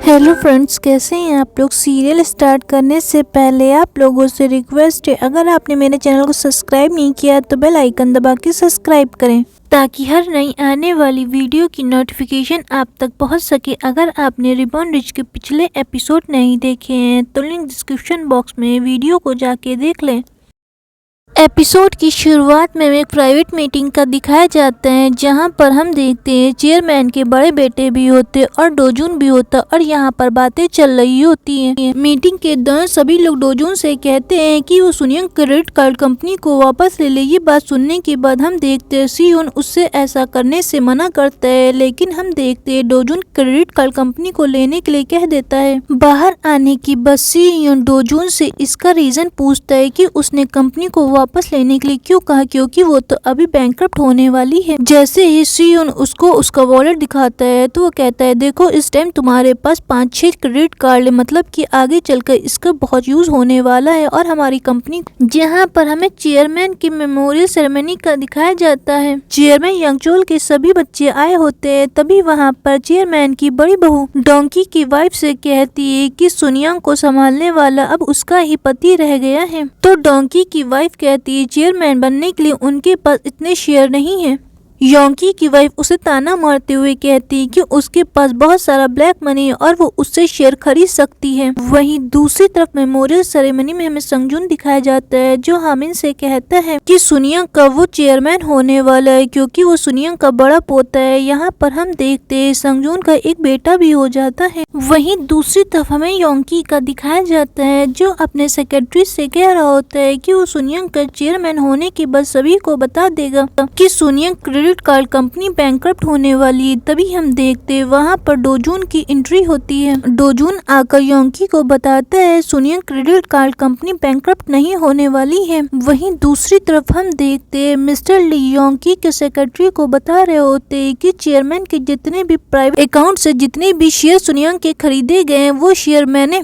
Hello friends, कैसे हैं आप लोग। सीरियल स्टार्ट करने से पहले आप लोगों से रिक्वेस्ट है, अगर आपने मेरे चैनल को सब्सक्राइब नहीं किया तो बेल आइकन दबा के सब्सक्राइब करें ताकि हर नई आने वाली वीडियो की नोटिफिकेशन आप तक पहुंच सके। अगर आपने रिबॉन रिच के पिछले एपिसोड नहीं देखे हैं तो लिंक डिस्क्रिप्शन बॉक्स में वीडियो को जाके देख लें। एपिसोड की शुरुआत में एक प्राइवेट मीटिंग का दिखाया जाता है जहां पर हम देखते हैं चेयरमैन के बड़े बेटे भी होते और डोजून भी होता और यहां पर बातें चल रही होती हैं। मीटिंग के दौरान सभी लोग डोजून से कहते हैं कि वो सुनियंग क्रेडिट कार्ड कंपनी को वापस ले ले। ये बात सुनने के बाद हम देखते हैं सियोन उससे ऐसा करने से मना करता है, लेकिन हम देखते हैं डोजून क्रेडिट कार्ड कंपनी को लेने के लिए कह देता है। बाहर आने की बाद सियोन डोजून से इसका रीजन पूछता है कि उसने कंपनी को वापस लेने के लिए क्यों कहा, क्योंकि वो तो अभी बैंकरप्ट होने वाली है। जैसे ही सियोन उसको उसका वॉलेट दिखाता है तो वो कहता है, देखो इस टाइम तुम्हारे पास 5-6 क्रेडिट कार्ड है, मतलब कि आगे चलकर इसका बहुत यूज होने वाला है और हमारी कंपनी। जहां पर हमें चेयरमैन की मेमोरियल सेरेमनी का दिखाया जाता है। चेयरमैन यांगचोल के सभी बच्चे आए होते हैं। तभी वहां पर चेयरमैन की बड़ी बहू डोंकी की वाइफ से कहती है कि सुनियांग को संभालने वाला अब उसका ही पति रह गया है। तो डोंकी की वाइफ कहती है चेयरमैन बनने के लिए उनके पास इतने शेयर नहीं है। योंकी की वाइफ उसे ताना मारते हुए कहती है कि उसके पास बहुत सारा ब्लैक मनी है और वो उससे शेयर खरीद सकती है। वहीं दूसरी तरफ मेमोरियल सेरेमनी में हमें संगजून दिखाया जाता है जो हामिन से कहता है कि सुनियांग का वो चेयरमैन होने वाला है क्योंकि वो सुनियांग का बड़ा पोता है। यहाँ पर हम देखते हैं संगजून का एक बेटा भी हो जाता है। वहीं दूसरी तरफ हमें योंकी का दिखाया जाता है जो अपने सेक्रेटरी से कह रहा होता है कि वो सुनियांग का चेयरमैन होने के बाद सभी को बता देगा कि सुनियांग क्रेडिट कार्ड कंपनी बैंकरप्ट होने वाली है। तभी हम देखते हैं वहां पर डोजून की एंट्री होती है। डोजून आकर योंकी को बताता है सुनियांग क्रेडिट कार्ड कंपनी बैंकरप्ट नहीं होने वाली है। वहीं दूसरी तरफ हम देखते हैं मिस्टर ली योंकी के सेक्रेटरी को बता रहे होते हैं कि चेयरमैन के जितने भी प्राइवेट अकाउंट से जितने भी शेयर सुनियांग के खरीदे गए हैं वो शेयर मैंने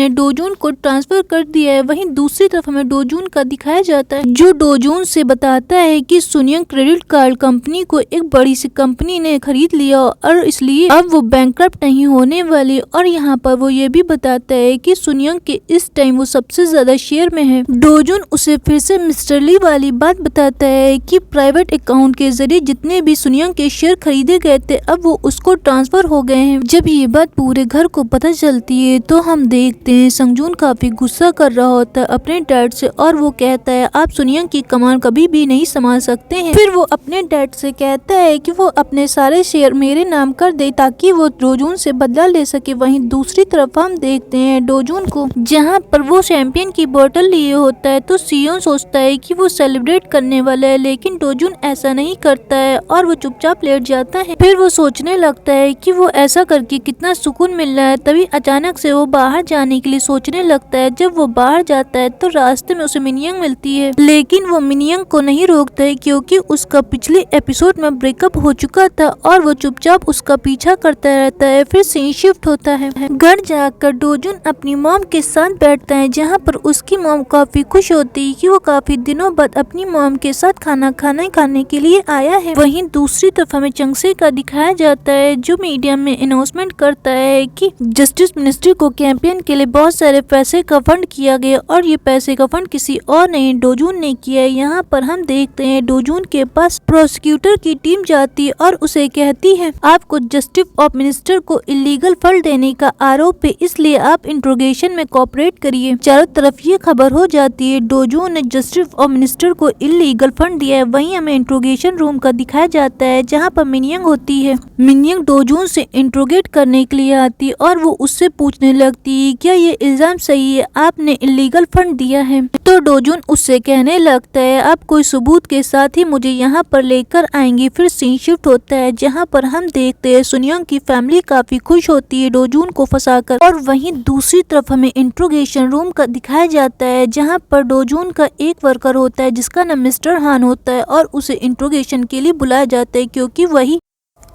डोजून को ट्रांसफर कर दिया है। वहीं दूसरी तरफ हमें डोजून का दिखाया जाता है जो डोजून से बताता है कि सुनियांग क्रेडिट कार्ड कंपनी को एक बड़ी सी कंपनी ने खरीद लिया और इसलिए अब वो बैंकरप्ट नहीं होने वाली। और यहाँ पर वो ये भी बताता है कि सुनियांग के इस टाइम वो सबसे ज्यादा शेयर में है। डोजून उसे फिर से मिस्टर ली वाली बात बताता है कि प्राइवेट अकाउंट के जरिए जितने भी सुनियांग के शेयर खरीदे गए थे अब वो उसको ट्रांसफर हो गए हैं। जब ये बात पूरे घर को पता चलती है तो हम देखते हैं संगजून काफी गुस्सा कर रहा होता है अपने डैड से और वो कहता है आप सुनियांग की कमान कभी भी नहीं संभाल सकते हैं। फिर वो अपने डैड से कहता है कि वो अपने सारे शेयर मेरे नाम कर दे ताकि वो डोजून से बदला ले सके। वहीं दूसरी तरफ हम देखते हैं डोजून को जहाँ पर वो चैंपियन की बोतल लिए होता है तो सियोन सोचता है कि वो सेलिब्रेट करने वाला है, लेकिन डोजून ऐसा नहीं करता है और वो चुपचाप लेट जाता है। फिर वो सोचने लगता है कि वो ऐसा करके कितना सुकून मिल रहा है। तभी अचानक से वो बाहर जाने के लिए सोचने लगता है। जब वो बाहर जाता है तो रास्ते में उसे मिनियंग मिलती है, लेकिन वो मिनियंग को नहीं रोकता है क्योंकि उसका पिछले एपिसोड में ब्रेकअप हो चुका था और वो चुपचाप उसका पीछा करता रहता है। फिर सीन शिफ्ट होता है। घर जाकर डोजून अपनी मॉम के साथ बैठता है जहाँ पर उसकी मॉम काफी खुश होती है कि वो काफी दिनों बाद अपनी मॉम के साथ खाना खाने के लिए आया है। वहीं दूसरी तरफ हमें चंगसे का दिखाया जाता है जो मीडिया में अनाउंसमेंट करता है कि जस्टिस मिनिस्ट्री को कैंपेन के लिए बहुत सारे पैसे का फंड किया गया और ये पैसे का फंड किसी और नहीं डोजून ने किया है। यहाँ पर हम देखते हैं डोजून के पास प्रोसिक्यूटर की टीम जाती है और उसे कहती है आपको जस्टिस ऑफ मिनिस्टर को इलीगल फंड देने का आरोप है, इसलिए आप इंट्रोगेशन में कोऑपरेट करिए। चारों तरफ ये खबर हो जाती है डोजून ने जस्टिस ऑफ मिनिस्टर को इलीगल फंड दिया है। वहीं हमें इंट्रोगेशन रूम का दिखाया जाता है जहाँ पर मिनियंग होती है। मिनियंग डोजून से इंट्रोगेट करने के लिए आती है और वो उससे पूछने लगती है क्या ये इल्जाम सही है, आपने इलीगल फंड दिया है। तो डोजून उससे कहने लगता है आप कोई सबूत के साथ ही मुझे यहाँ पर लेकर आएंगे। फिर सीन शिफ्ट होता है जहाँ पर हम देखते हैं सुनियांग की फैमिली काफी खुश होती है डोजून को फंसाकर। और वहीं दूसरी तरफ हमें इंट्रोगेशन रूम का दिखाया जाता है जहाँ पर डोजून का एक वर्कर होता है जिसका नाम मिस्टर हान होता है और उसे इंट्रोगेशन के लिए बुलाया जाता है क्योंकि वही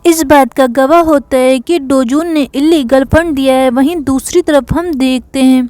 इस बात का गवाह होता है कि डोजून ने इलीगल फंड दिया है। वहीं दूसरी तरफ हम देखते हैं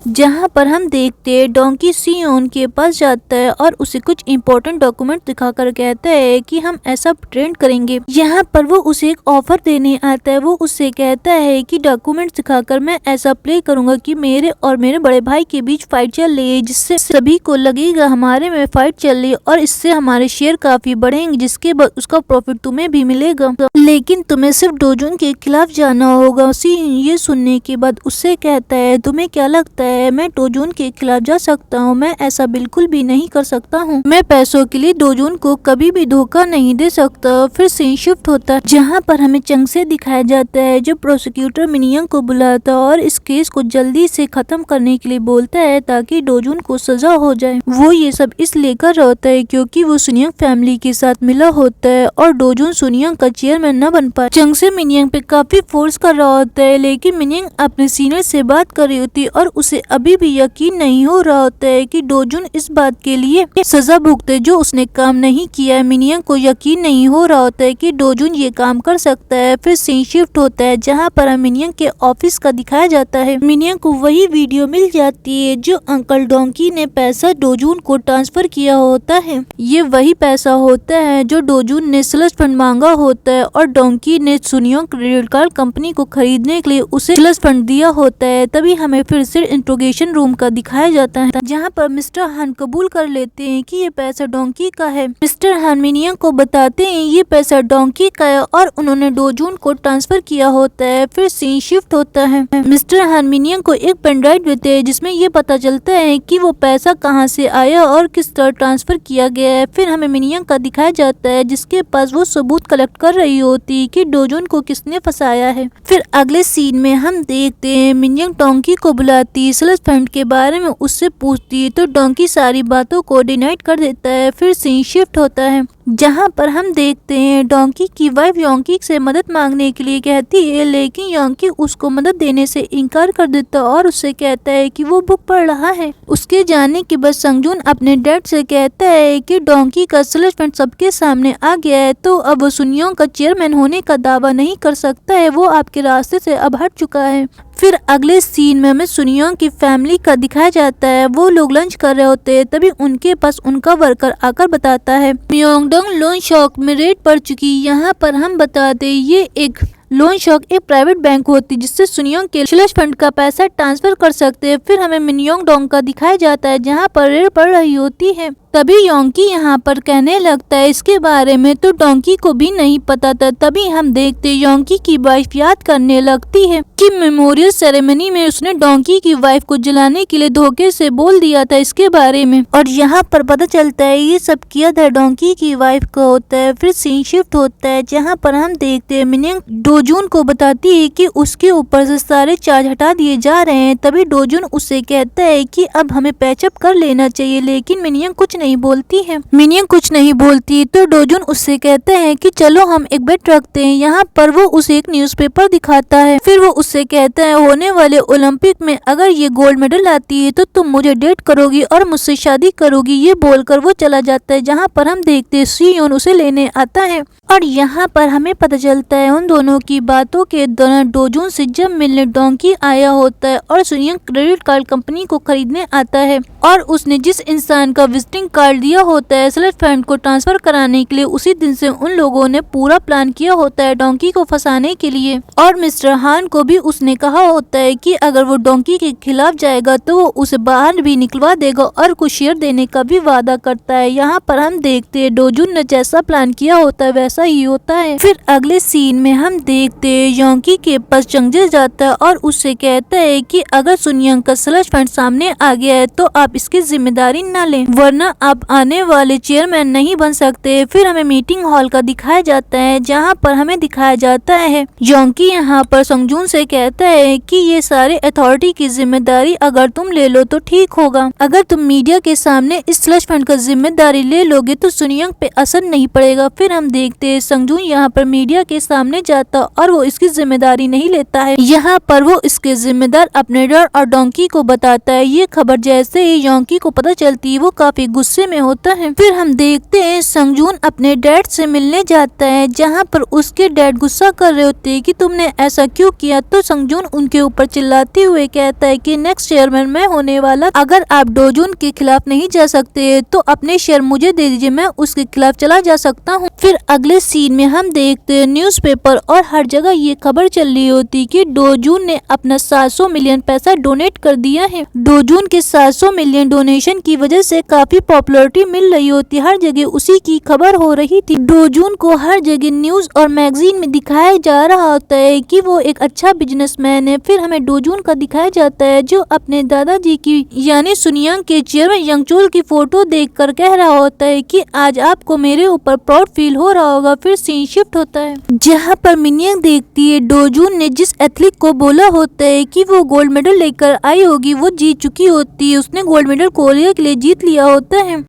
जहाँ पर हम देखते हैं डोंकी सियोन के पास जाता है और उसे कुछ इम्पोर्टेंट डॉक्यूमेंट दिखाकर कहता है कि हम ऐसा ट्रेंड करेंगे। यहाँ पर वो उसे एक ऑफर देने आता है। वो उससे कहता है कि डॉक्यूमेंट दिखाकर मैं ऐसा प्ले करूंगा कि मेरे और मेरे बड़े भाई के बीच फाइट चल रही है, जिससे सभी को लगेगा हमारे में फाइट चल रही है और इससे हमारे शेयर काफी बढ़ेंगे, जिसके बाद उसका प्रॉफिट तुम्हें भी मिलेगा, लेकिन तुम्हें सिर्फ डोजून के खिलाफ जाना होगा। सियोन ये सुनने के बाद उससे कहता है तुम्हें क्या लगता है मैं डोजून के खिलाफ जा सकता हूँ? मैं ऐसा बिल्कुल भी नहीं कर सकता हूँ। मैं पैसों के लिए डोजून को कभी भी धोखा नहीं दे सकता। फिर सीन शिफ्ट होता है जहाँ पर हमें चंग से दिखाया जाता है जो प्रोसिक्यूटर मिनियंग को बुलाता है और इस केस को जल्दी से खत्म करने के लिए बोलता है ताकि डोजून को सजा हो जाए। वो ये सब इसलिए कर रहा होता है क्योंकि वो सुनियंग फैमिली के साथ मिला होता है और डोजून सुनियंग का चेयरमैन न बन पाए। चंग से मिनियंग पे काफी फोर्स कर रहा होता है, लेकिन मिनियंग अपने सीनियर से बात कर रही होती है और उसे अभी भी यकीन नहीं हो रहा होता है कि डोजून इस बात के लिए सजा भुगते जो उसने काम नहीं किया है। मिनियंग को यकीन नहीं हो रहा होता है कि डोजून ये काम कर सकता है। फिर सीन शिफ्ट होता है जहाँ पर मिनियंग के ऑफिस का दिखाया जाता है। मिनियंग को वही वीडियो मिल जाती है जो अंकल डोंकी ने पैसा डोजून को ट्रांसफर किया होता है। ये वही पैसा होता है जो डोजून ने स्लज फंड मांगा होता है और डोंकी ने सुनियोंग क्रेडिट कार्ड कंपनी को खरीदने के लिए उसे स्लज फंड दिया होता है। तभी हमें फिर से इंट्रोगेशन रूम का दिखाया जाता है जहाँ पर मिस्टर हान कबूल कर लेते हैं कि ये पैसा डोंकी का है। मिस्टर हान मिनियंग को बताते हैं ये पैसा डोंकी का है और उन्होंने डोजून को ट्रांसफर किया होता है। फिर सीन शिफ्ट होता है। मिस्टर हान मिनियंग को एक पेन ड्राइव देते हैं जिसमें ये पता चलता है कि वो पैसा कहाँ से आया और किस तरह ट्रांसफर किया गया है। फिर हमें मिनियंग का दिखाया जाता है जिसके पास वो सबूत कलेक्ट कर रही होती कि डोजून को किसने फंसाया है। फिर अगले सीन में हम देखते हैं मिनियंग डोंकी को बुलाती स्लज फंड के बारे में उससे पूछती है तो डोंकी सारी बातों को डिनाइट कर देता है। फिर सीन शिफ्ट होता है जहाँ पर हम देखते हैं डोंकी की वाइफ योंकी से मदद मांगने के लिए कहती है, लेकिन योंकी उसको मदद देने से इनकार कर देता और उससे कहता है कि वो बुक पढ़ रहा है। उसके जाने के बाद संगजून अपने डैड से कहता है कि डोंकी का स्लज फंड सबके सामने आ गया है तो अब वो सुनियोंग का चेयरमैन होने का दावा नहीं कर सकता है, वो आपके रास्ते से अब हट चुका है। फिर अगले सीन में हमें सुनियोंग की फैमिली का दिखाया जाता है। वो लोग लंच कर रहे होते हैं तभी उनके पास उनका वर्कर आकर बताता है म्योंगडोंग लोन शॉक में रेड पड़ चुकी। यहाँ पर हम बताते ये एक लोन शॉक एक प्राइवेट बैंक होती है जिससे सुनियोंग के स्लज फंड का पैसा ट्रांसफर कर सकते हैं। फिर हमें मिनियोंगडोंग का दिखाया जाता है जहाँ पर रेड पड़ रही होती है। तभी योंकी यहाँ पर कहने लगता है इसके बारे में तो डोंकी को भी नहीं पता था। तभी हम देखते योंकी की वाइफ याद करने लगती है कि मेमोरियल सेरेमनी में उसने डोंकी की वाइफ को जलाने के लिए धोखे से बोल दिया था इसके बारे में, और यहाँ पर पता चलता है ये सब किया था डोंकी की वाइफ का होता है। फिर सीन शिफ्ट होता है जहाँ पर हम देखते हैं मिनियंग डोजून को बताती है कि उसके ऊपर से सारे चार्ज हटा दिए जा रहे हैं। तभी डोजून उससे कहता है कि अब हमें पैचअप कर लेना चाहिए, लेकिन मिनियंग कुछ नहीं बोलती है। मिनियंग कुछ नहीं बोलती तो डोजून उससे कहता है कि चलो हम एक बेट रखते हैं। यहाँ पर वो उसे एक न्यूज़पेपर दिखाता है। फिर वो उससे कहता है होने वाले ओलंपिक में अगर ये गोल्ड मेडल आती है तो तुम मुझे डेट करोगी और मुझसे शादी करोगी। ये बोलकर वो चला जाता है जहाँ पर हम देखते हैं सियोन उसे लेने आता है और यहाँ पर हमें पता चलता है उन दोनों की बातों के दौरान डोजून से जब मिलने डोंकी आया होता है और सुनियोंग क्रेडिट कार्ड कंपनी को खरीदने आता है और उसने जिस इंसान का विजिटिंग कार्ड दिया होता है स्लज फंड को ट्रांसफर कराने के लिए, उसी दिन से उन लोगों ने पूरा प्लान किया होता है डोंकी को फंसाने के लिए। और मिस्टर हान को भी उसने कहा होता है कि अगर वो डोंकी के खिलाफ जाएगा तो वो उसे बाहर भी निकलवा देगा और कुछ शेयर देने का भी वादा करता है। यहाँ पर हम देखते हैं डोजून ने जैसा प्लान किया होता है वैसा ही होता है। फिर अगले सीन में हम देखते हैं योंकी के पास चंगजे जाता है और उससे कहता है कि अगर सुनियोंग का स्लज फंड सामने आ गया है तो आप इसकी जिम्मेदारी न लें, वरना आप आने वाले चेयरमैन नहीं बन सकते। फिर हमें मीटिंग हॉल का दिखाया जाता है जहाँ पर हमें दिखाया जाता है योंकी यहाँ पर संगजून से कहता है कि ये सारे अथॉरिटी की जिम्मेदारी अगर तुम ले लो तो ठीक होगा। अगर तुम मीडिया के सामने इस स्लज फंड का जिम्मेदारी ले लोगे तो सुनियोंग पे असर नहीं पड़ेगा। फिर हम देखते देखते संगजून यहाँ पर मीडिया के सामने जाता और वो इसकी जिम्मेदारी नहीं लेता है। यहाँ पर वो इसके जिम्मेदार अपने डैड और डोंकी को बताता है। ये खबर जैसे ही योंकी को पता चलती है वो काफी गुस्से में होता है। फिर हम देखते हैं संगजून अपने डैड से मिलने जाता है, जहाँ पर उसके डैड गुस्सा कर रहे होते हैं कि तुमने ऐसा क्यों किया। तो संगजून उनके ऊपर चिल्लाते हुए कहता है कि नेक्स्ट चेयरमैन मैं होने वाला, अगर आप डोजून के खिलाफ नहीं जा सकते तो अपने शेयर मुझे दे दीजिए, मैं उसके खिलाफ चला जा सकता हूँ। फिर अगले सीन में हम देखते हैं न्यूज़पेपर और हर जगह ये खबर चल रही होती कि डोजून ने अपना 700 मिलियन पैसा डोनेट कर दिया है। डोजून के 700 मिलियन डोनेशन की वजह से काफी पॉपुलैरिटी मिल रही होती, हर जगह उसी की खबर हो रही थी। डोजून को हर जगह न्यूज और मैगजीन में दिखाया जा रहा होता है कि वो एक अच्छा बिजनेसमैन है। फिर हमें डोजून का दिखाया जाता है जो अपने दादाजी की यानी सुनियांग के चेयरमैन यंगचोल की फोटो देखकर कह रहा होता है कि आज आपको मेरे ऊपर प्राउड फील हो रहा होगा। फिर सीन शिफ्ट होता है जहाँ पर मिनियंग देखती है डोजून ने जिस एथलीट को बोला होता है कि वो गोल्ड मेडल लेकर आई होगी वो जीत चुकी होती है, उसने गोल्ड मेडल कोरिया के लिए जीत लिया होता है।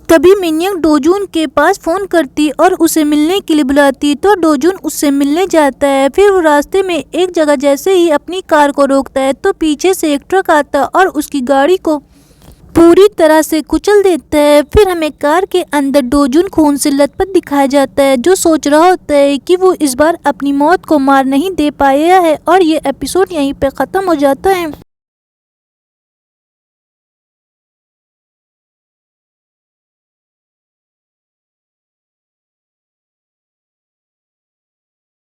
तभी मिनियंग डोजून के पास फोन करती और उसे मिलने के लिए बुलाती तो डोजून उससे मिलने जाता है। फिर वो रास्ते में एक जगह जैसे ही अपनी कार को रोकता है तो पीछे से एक ट्रक आता और उसकी गाड़ी को पूरी तरह से कुचल देता है। फिर हमें कार के अंदर डोजून खून से लथपथ दिखाया जाता है जो सोच रहा होता है कि वो इस बार अपनी मौत को मार नहीं दे पाया है। और ये एपिसोड यहीं पे ख़त्म हो जाता है।